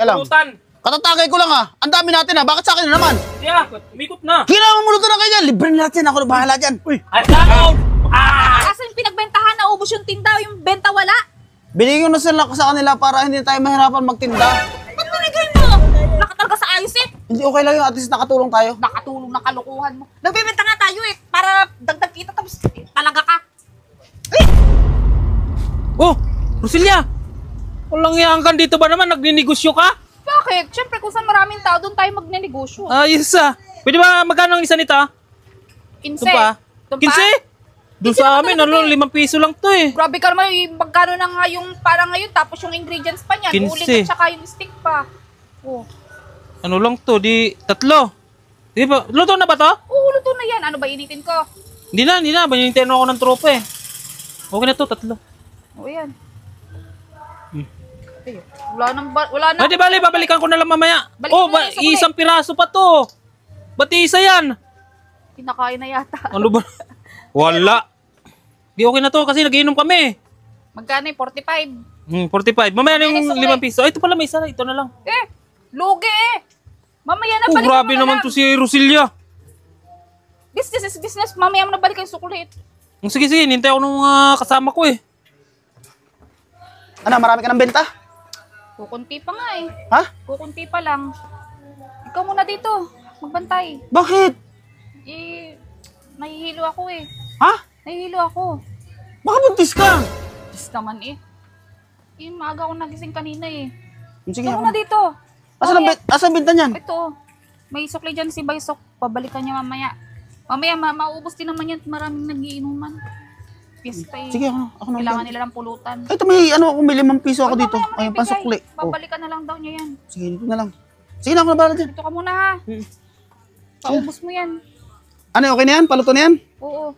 Pulutan. Katatagay ko lang Ang dami natin Bakit sa akin na naman? Yeah, umikot na. Kailangan mo mulutan na kayo dyan. Libre na lahat yan. Ako na bahala dyan. Ay, down! Kasi yung pinagbentahan, naubos yung tinda, yung benta wala. Binigyan ko na sila sa kanila para hindi tayo mahirapan magtinda. Ba't binigay mo? Nakatalga sa ayos Hindi okay lang yung at least nakatulong tayo. Nakatulong na kalukuhan mo. Nagbibenta nga tayo para dagdag kita tapos talaga ka. Oh, Roselia! Walang yan dito ba naman? Nagninegosyo ka? Bakit? Siyempre kung saan maraming tao, doon tayo magnenegosyo. Ayos Pwede ba magkano ang isa nito 15. Ito pa? 15? Doon sa amin, 5 piso lang to Grabe ka naman, magkano na nga yung parang ngayon, tapos yung ingredients pa niyan, 15. ulit at saka yung stick pa. Oh. Ano lang to, di 3. Di ba? Luto na ba to? Oo, luto na yan. Ano ba initin ko? Hindi na. Banintin ako ng tropa Okay na to, 3. Oo, yan. Ay, wala nang. Di bali, babalikan ko na lang mamaya. Balikan mo na yung sukli. Isang piraso pa to. Ba't isa yan? Pinakain na yata. Ano ba? Wala. Di okay na to kasi nagiinom kami. Magkano yung 45? 45. Mamaya na Mamaya yung na 5 piso. Ay, ito pala may isa. Ito na lang. Lugi Mamaya na, Oh, balikan grabe mo na naman lang. to si Roselia. Business is business. Mamaya mo na balikan yung sukulit. Sige, nintay ako ng mga kasama ko Ano, marami ka ng benta? Kukunti pa nga Ha? Kukunti pa lang. Ikaw muna dito. Magbantay. Bakit? Nahihilo ako Ha? Nahihilo ako. Baka buntis ka. Diyos naman maaga ako nagising kanina Sige, Ikaw muna dito. Asan benta niyan? Ito. May sukli dyan si Baysok. Pabalikan niya mamaya. Mamaya, mauubos din naman yan. Maraming nagiinuman. Fiesta Sige, ako na. Kailangan nila ng pulutan. Ito may may 5 piso ako dito. Mamaya Ayun, pansukli. Babalikan na lang daw niya yan. Sige, dito na lang. Sige na, ako na bahala dyan. Dito ka muna ha. Paubos mo yan. Ano, okay na yan? Paluto na yan? Oo.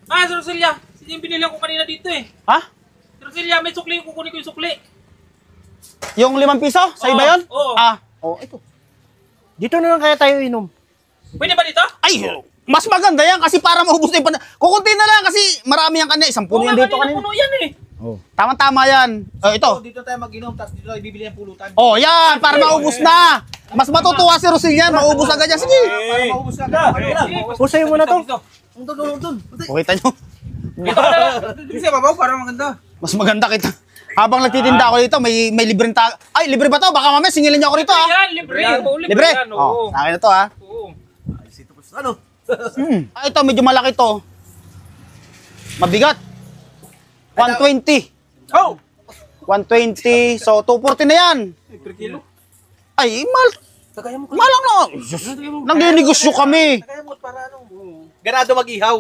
Si Roselia. Sige yung binilihan ko kanina dito Ha? Si Roselia, may sukli. Kukunin ko yung sukli. Yung 5 piso? Sa iba yun? Oo. Ito. Dito na lang kaya tayo inom. Pwede ba dito? Ay, mas maganda yan kasi para maubos na yung kukunti na lang kasi marami yan kanina. 10 yan dito kanina. Puno yan Tama-tama yan. Ito. Dito tayo mag-inom, tapos dito tayo bibili ng pulutan. Yan. Para maubos na. Mas matutuwa si Roselia. Maubos agad yan. Sige. Para maubos ka na. Pusayin mo na to. Doon. Pakita nyo. Dito sa babaw, para maganda. Mas maganda kita. Habang nagtitinda ako dito, may libreng Ay, libre ba to? Baka mamaya singilin niyo ako rito Yan, libre. Libre? Yan, oo. Sa akin na to Oo. Ano? Ito, medyo malaki to. Mabigat. 120. Oh! 120. So, 240 na yan. Per kilo. Ay, mahal. Tagayan mo. Mahal lang na. Nagninegosyo kami. Tagayan mo para ganado mag-ihaw.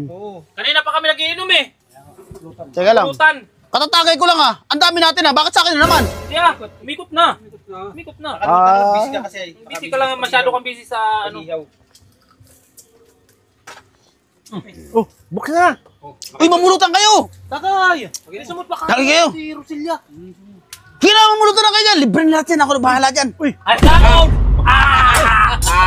Oo. Kanina pa kami nagiinom Teka lang. Pulutan. Katatagay ko lang Ang dami natin Bakit sa akin na naman? Yeah, umikot na. Busy ka kasi. Busy ka lang, masyado kang busy sa Mag-ihaw. Buksan na. Uy, mamulutan kayo. Tagay! Sumot pa ka. Tagay kayo. Si Roselia. Kailangan mamulutan na kayo dyan. Libre na lahat yan. Ako na bahala dyan. Down!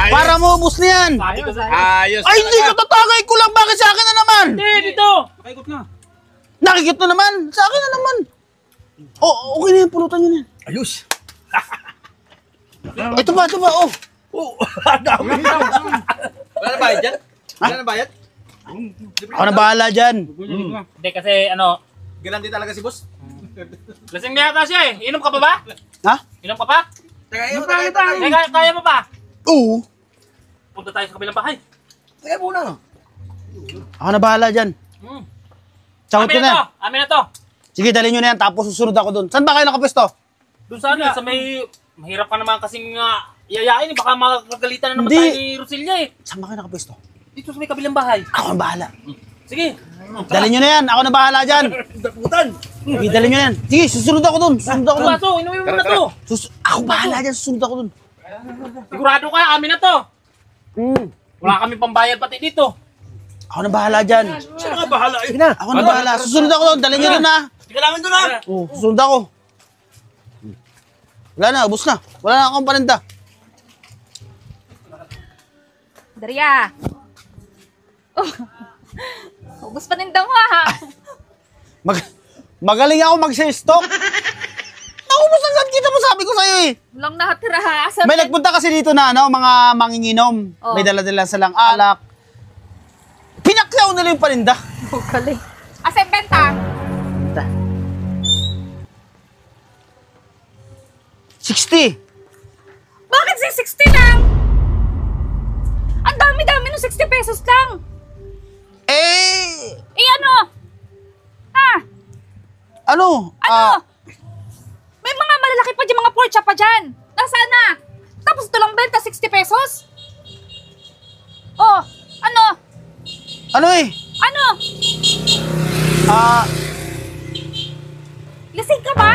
Para maubos na yan. Ayos. Ay, hindi ko tatagay ko lang. Bakit sa akin na naman? Dito! Paikot nga. Nakikita na naman. Sa akin na naman. Okay na yan. Pulutan nyo na yan. Ayos. Ito ba? Oh. Dami. Wala na bayad dyan? Wala na bayad? Ako na bahala dyan. Hindi kasi Galan din talaga si boss. lasing na yata siya Inom ka pa ba? Ha? Inom ka pa? Tagay mo. Kaya mo pa? Oo. Punta tayo sa kabilang bahay. Tagay muna. Ako na bahala dyan. Sagot ko Amin na to! na. Amin na to! Sige, dalhin nyo na yan. Tapos susunod ako dun. Saan ba kayo nakapesto? Doon sa sa may... Mahirap ka naman kasing yayain baka makagalitan na naman Hindi. tayo ni Roselia Saan ba kayo nakapesto? Dito sa may kabilang bahay. Ako na bahala. Sige. Dalhin nyo na yan. Ako na bahala dyan. Daputan. Sige, dalhin nyo na yan. Sige, susunod ako dun. Susunod ako dun. Baso, inumin mo na to. Ako bahala dyan. Susunod ako dun. Sigurado ka, amin na to. Wala kami pambayad pati dito. Ako na bahala dyan. Siya na nga bahala. Ako na bahala. Susunod ako dun. Dalhin nyo dun na. Kailangan doon na. Susunod ako. Wala na. Ubus na. Wala na akong paninda. Daria. Ubus pa din daw Magaling ako mag-share stock. Naubos agad kita mo sabi Walang nakatira ha. Asa May nagpunta kasi dito na ano, mga manginginom. Oh. May dala-dala silang alak. Pinakyaw nila yung paninda. Oh, galing. Asa yung benta? 60. Bakit si 60 lang? Ang dami-dami ng 60 pesos lang. Eh, Eh ano? Ha? ano? Ano? May mga malalaki pa dyan, mga pork chop pa dyan. Nasaan na? Tapos ito lang benta, 60 pesos? Oh, ano? Ano eh? Ano? Lasing ka ba?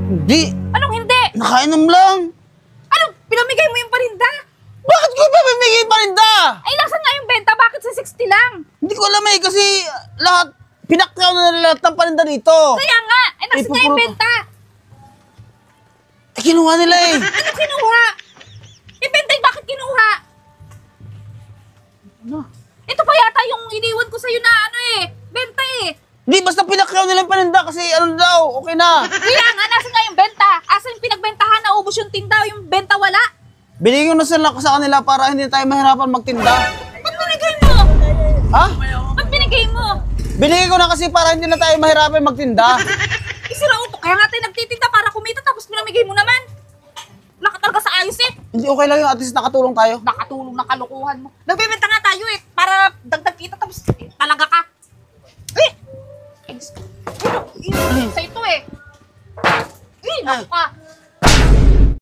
Hindi. Anong hindi? Nakainom lang. Anong pinamigay mo yung parinda? Bakit ko ipapamigay yung paninda? Ay, nasaan nga yung benta? Bakit sa 60 lang? Hindi ko alam eh, kasi lahat, pinakyaw na nila lahat ng paninda dito. Kaya nga, ay nasaan nga yung pupuro- benta? Eh, kinuha nila eh. Ano kinuha? Yung benta, bakit kinuha? Ano? Ito pa yata yung iniwan ko sa'yo na ano eh, benta eh. Hindi, basta pinakyaw nila yung paninda kasi ano daw, okay na. Kaya nga, nasaan nga yung benta? Asan yung pinagbentahan na ubos yung tinda, yung benta wala? Binigyan ko na sila sa kanila para hindi tayo mahirapan magtinda. Ba't binigay mo? Ha? Ba't binigay mo? Binigyan ko na kasi para hindi na tayo mahirapan magtinda. Isira uto, kaya nga tayo nagtitinda para kumita tapos pinamigay mo naman. Wala ka talaga sa ayos eh. Hindi okay lang yung at least nakatulong tayo. Nakatulong na kalukuhan mo. Nagbebenta nga tayo eh, para dagdag kita tapos talaga ka. Eh! Sa ito eh. Eh, naku ka.